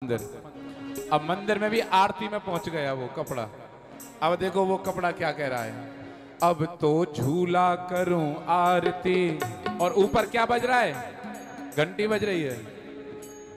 मंदिर। अब मंदिर में भी आरती में पहुंच गया वो कपड़ा। अब देखो वो कपड़ा क्या कह रहा है, अब तो झूला करूं आरती, और ऊपर क्या बज रहा है, घंटी बज रही है,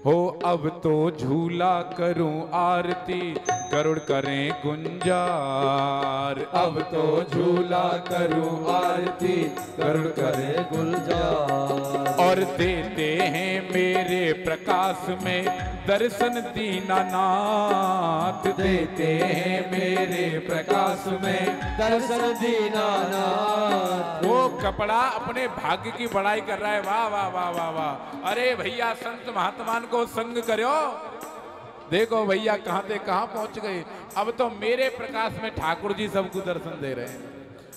हो अब तो झूला करूं आरती, गरुड़ करें गुंजार। अब तो झूला करूं आरती, गरुड़ करें गुंजार। और देते हैं मेरे प्रकाश में दर्शन दीनानाथ, देते हैं मेरे प्रकाश में दर्शन दीनानाथ। वो कपड़ा अपने भाग्य की बड़ाई कर रहा है, वाह वाह वाह वाह वाह। अरे भैया संत महात्मान को संग करो, देखो भैया कहां से कहां पहुंच गए। अब तो मेरे प्रकाश में ठाकुर जी सबको दर्शन दे रहे हैं।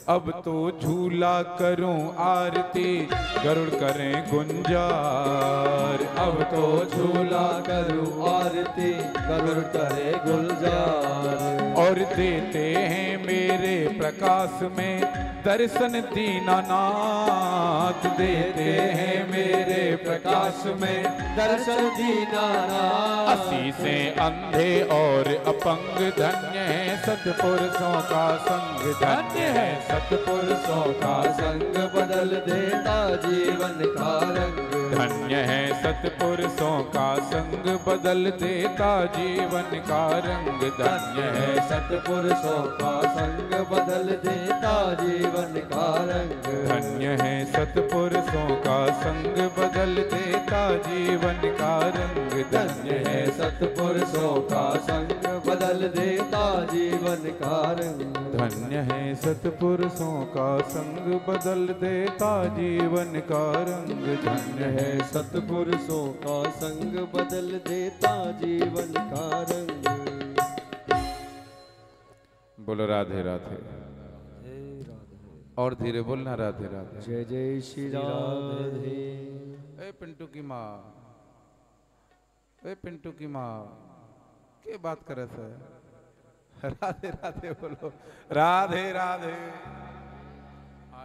अब तो झूला करूं आरती, गरुड़ करें गुंजार। अब तो झूला करूं आरती, गरुड़ करें गुंजार। और देते हैं मेरे प्रकाश में दर्शन दीनानाथ, देते हैं मेरे प्रकाश में दर्शन दीनानाथ। असीसें अंधे और अपंग धन्य है सत्पुरुषों का संग, धन्य है सत्पुरुषों का संग, बदल देता जीवन का रंग। धन्य है सत्पुरुषों का संग, बदल देता जीवन का रंग। धन्य है सत्पुरुषों का संग, बदल देता जीवन का रंग। धन्य है सत्पुरुषों का संग, बदल देता जीवन का रंग। धन्य है सत्पुरुषों का संग, बदल देता जीवन का रंग। धन्य है सत्पुरुषों का संग, बदल देता जीवन का रंग। धन्य है सत्पुरुषों का संग, बदल देता जीवन का रंग। बोलो राधे राधे। और धीरे बोलना, राधे राधे। जय जय श्री राधे। ए पिंटू की माँ, ए पिंटू की माँ, क्या बात करे सर, राधे राधे बोलो, राधे राधे।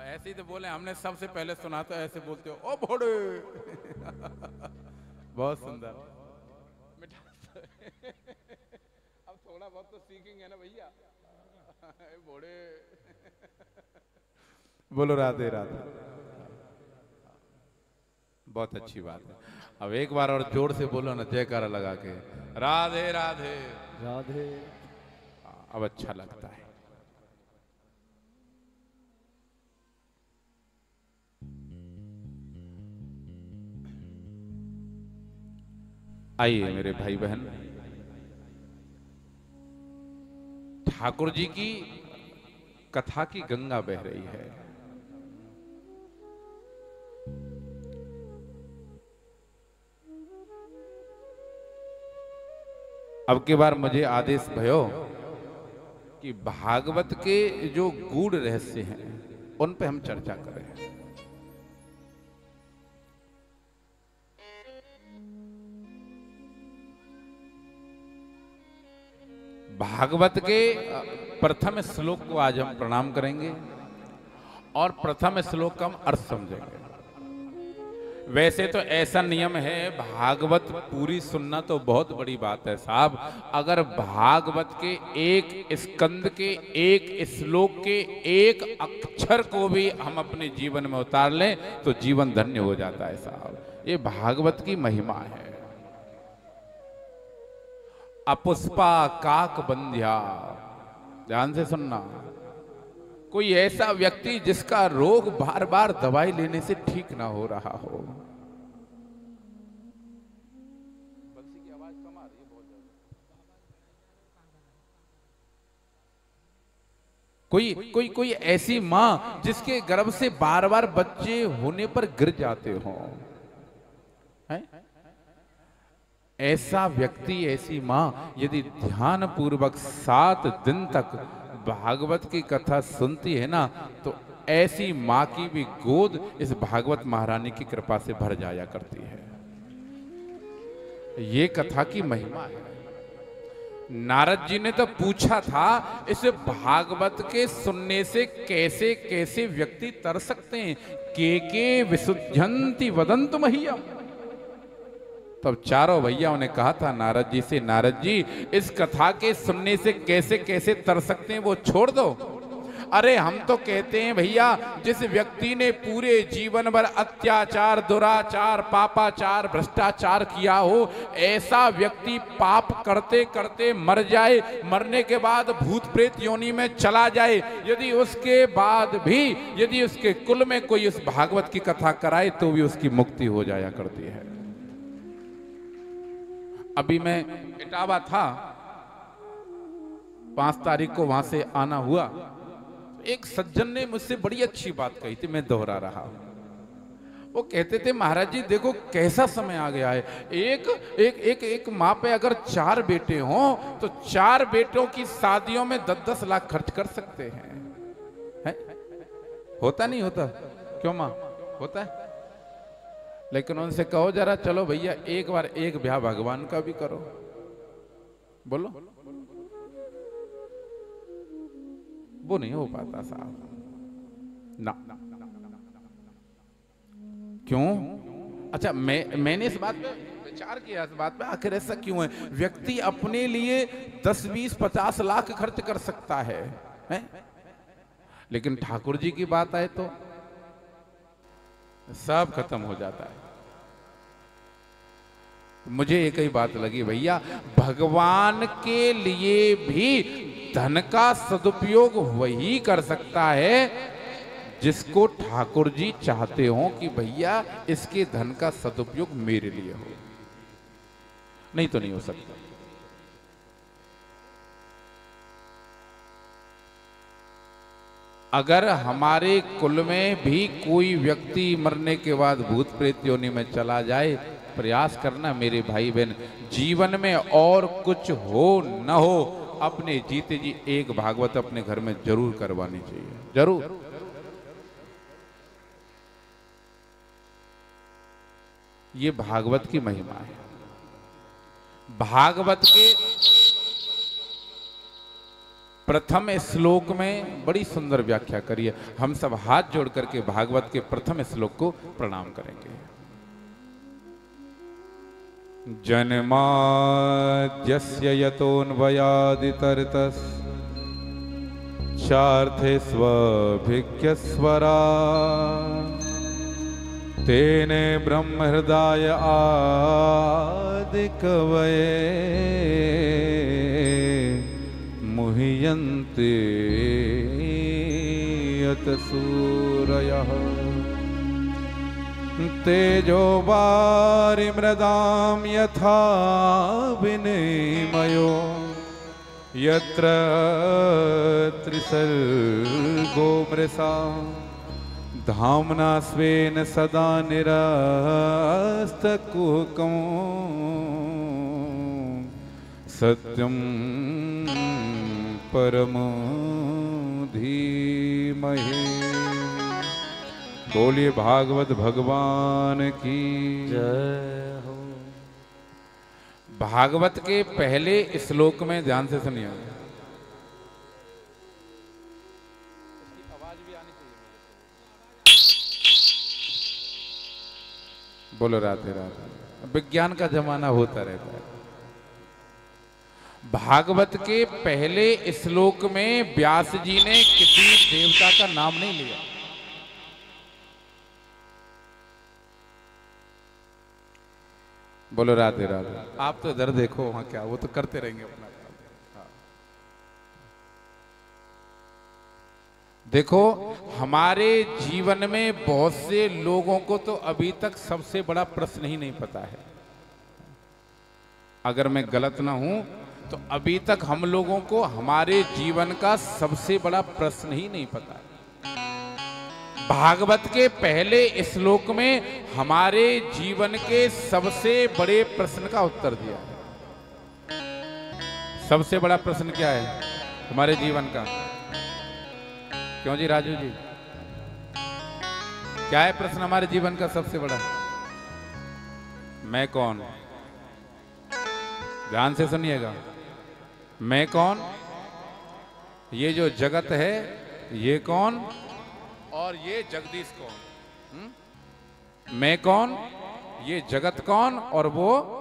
ऐसे ही तो बोले, हमने सबसे पहले सुना तो ऐसे बोलते हो, ओ भोड़े। बहुत सुंदर। अब थोड़ा बहुत तो सीखेंगे ना भैया, भोड़े। बोलो राधे राधे। बहुत अच्छी बात है। अब एक बार और जोर से बोलो ना, जयकारा लगा के, राधे राधे राधे। अब अच्छा लगता है। आइए मेरे भाई बहन, ठाकुर जी की कथा की गंगा बह रही है। अब की बार मुझे आदेश भयो कि भागवत के जो गूढ़ रहस्य हैं उन पे हम चर्चा करें। भागवत के प्रथम श्लोक को आज हम प्रणाम करेंगे और प्रथम श्लोक का हम अर्थ समझेंगे। वैसे तो ऐसा नियम है, भागवत पूरी सुनना तो बहुत बड़ी बात है साहब। अगर भागवत के एक स्कंद के एक श्लोक के एक अक्षर को भी हम अपने जीवन में उतार लें तो जीवन धन्य हो जाता है साहब। ये भागवत की महिमा है। अपुष्पा काक बंध्या, ध्यान से सुनना। कोई ऐसा व्यक्ति जिसका रोग बार बार दवाई लेने से ठीक ना हो रहा हो। बंसी की आवाज कम आ रही है बहुत ज्यादा। कोई ऐसी मां जिसके गर्भ से बार बार बच्चे होने पर गिर जाते हों, ऐसा व्यक्ति, ऐसी मां यदि ध्यान पूर्वक 7 दिन तक भागवत की कथा सुनती है ना, तो ऐसी मां की भी गोद इस भागवत महारानी की कृपा से भर जाया करती है। ये कथा की महिमा है। नारद जी ने तो पूछा था, इस भागवत के सुनने से कैसे कैसे व्यक्ति तर सकते हैं। के विशुद्धंति वदंतु मह्यम। तब चारों भैयाओं ने कहा था नारद जी से, नारद जी इस कथा के सुनने से कैसे कैसे तर सकते हैं वो छोड़ दो। अरे हम तो कहते हैं भैया, जिस व्यक्ति ने पूरे जीवन भर अत्याचार, दुराचार, पापाचार, भ्रष्टाचार किया हो, ऐसा व्यक्ति पाप करते करते मर जाए, मरने के बाद भूत प्रेत योनि में चला जाए, यदि उसके बाद भी यदि उसके कुल में कोई उस भागवत की कथा कराए तो भी उसकी मुक्ति हो जाया करती है। अभी मैं इटावा था, 5 तारीख को वहां से आना हुआ। एक सज्जन ने मुझसे बड़ी अच्छी बात कही थी, मैं दोहरा रहा हूं। वो कहते थे महाराज जी देखो कैसा समय आ गया है, एक माँ पे अगर 4 बेटे हों तो 4 बेटों की शादियों में 10-10 लाख खर्च कर सकते हैं। होता नहीं होता? क्यों माँ, होता है? लेकिन उनसे कहो जरा, चलो भैया एक बार एक ब्याह भगवान का भी करो, बोलो। वो नहीं हो पाता साहब ना। क्यों? अच्छा, मैंने इस बात पे विचार किया, इस बात पे आखिर ऐसा क्यों है? व्यक्ति अपने लिए 10, 20, 50 लाख खर्च कर सकता है? लेकिन ठाकुर जी की बात आए तो सब खत्म हो जाता है। मुझे एक ही बात लगी भैया, भगवान के लिए भी धन का सदुपयोग वही कर सकता है जिसको ठाकुर जी चाहते हो कि भैया इसके धन का सदुपयोग मेरे लिए हो, नहीं तो नहीं हो सकता। अगर हमारे कुल में भी कोई व्यक्ति मरने के बाद भूत प्रेत योनि में चला जाए, प्रयास करना मेरे भाई बहन, जीवन में और कुछ हो न हो, अपने जीते जी एक भागवत अपने घर में जरूर करवानी चाहिए, जरूर। ये भागवत की महिमा है। भागवत के प्रथम श्लोक में बड़ी सुंदर व्याख्या करी है। हम सब हाथ जोड़ करके भागवत के प्रथम श्लोक को प्रणाम करेंगे। जन्माद्यस्य यतोऽन्वयादितरतस् चार्थे स्वभिज्ञस्वरा तेने ब्रह्महृदाय आदिकवये मुह्यन्ते यतसूरयः तेजो वारिमृदां यथा विनिमयो यत्र त्रिसर्गो मृषा धाम्ना स्वेन सदा निरस्तकुहकं सत्यं परमो धीमहि। बोलिए भागवत भगवान की जय हो। भागवत के पहले श्लोक में ध्यान से सुनिए। आवाज भी आनी चाहिए। बोलो राधे राधे। विज्ञान का जमाना होता रहता है। भागवत के पहले श्लोक में व्यास जी ने किसी देवता का नाम नहीं लिया। बोलो राधे राधे। आप तो इधर देखो, वहां क्या, वो तो करते रहेंगे अपना काम। हाँ। देखो, हमारे जीवन में बहुत से लोगों को तो अभी तक सबसे बड़ा प्रश्न ही नहीं पता है। अगर मैं गलत ना हूं तो अभी तक हम लोगों को हमारे जीवन का सबसे बड़ा प्रश्न ही नहीं पता है। भागवत के पहले श्लोक में हमारे जीवन के सबसे बड़े प्रश्न का उत्तर दिया है। सबसे बड़ा प्रश्न क्या है हमारे जीवन का? क्यों जी राजू जी, क्या है प्रश्न हमारे जीवन का सबसे बड़ा? मैं कौन? ध्यान से सुनिएगा। मैं कौन, ये जो जगत है ये कौन, और ये जगदीश कौन? मैं कौन, ये जगत कौन, और वो